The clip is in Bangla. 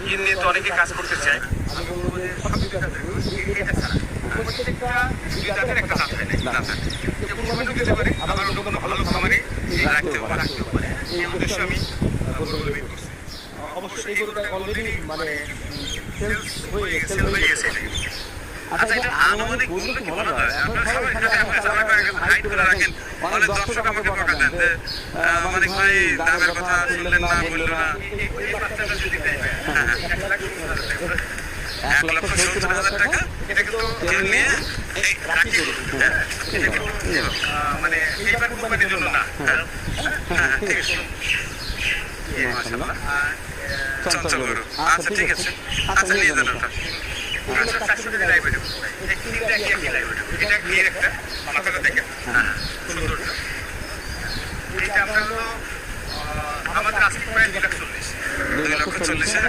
ইয়ে নিয়ে তো অনেকে কাজ করতে চায়। আমি বলবো যে সব দিকে এটা ছাড়া প্রত্যেকটা জাতের একটা জাত হয় না, যে কুরবানি দিতে পারে, আবার অন্য কোনো ভালো খামারে রাখতেও পারে। এই উদ্দেশ্যে আমি গরুগুলো বের করছি। অবশ্যই এই গরুটা অলরেডি মানে সেল হয়ে গেছে। আচ্ছা, এটা আনুমানিক মূল্য কি বলা যায়? আপনারা সবাই যদি আপনার সবাই হাইট করে রাখেন, অনেক দর্শক আমাকে বকা দেন যে মানে ভাই দামের কথা শুনলেন না, বললেন না। এই বাচ্চাটা যদি দেয় 1,70,000 টাকা, এটা কিন্তু নিয়ে রাখি গরু, এটা কিন্তু মানে এইবার কোম্পানির জন্য না। ঠিক আছে, চঞ্চল গরু। আচ্ছা ঠিক আছে, আচ্ছা নিয়ে যান ওটা। আমাদের আজকে প্রায় 2,40,000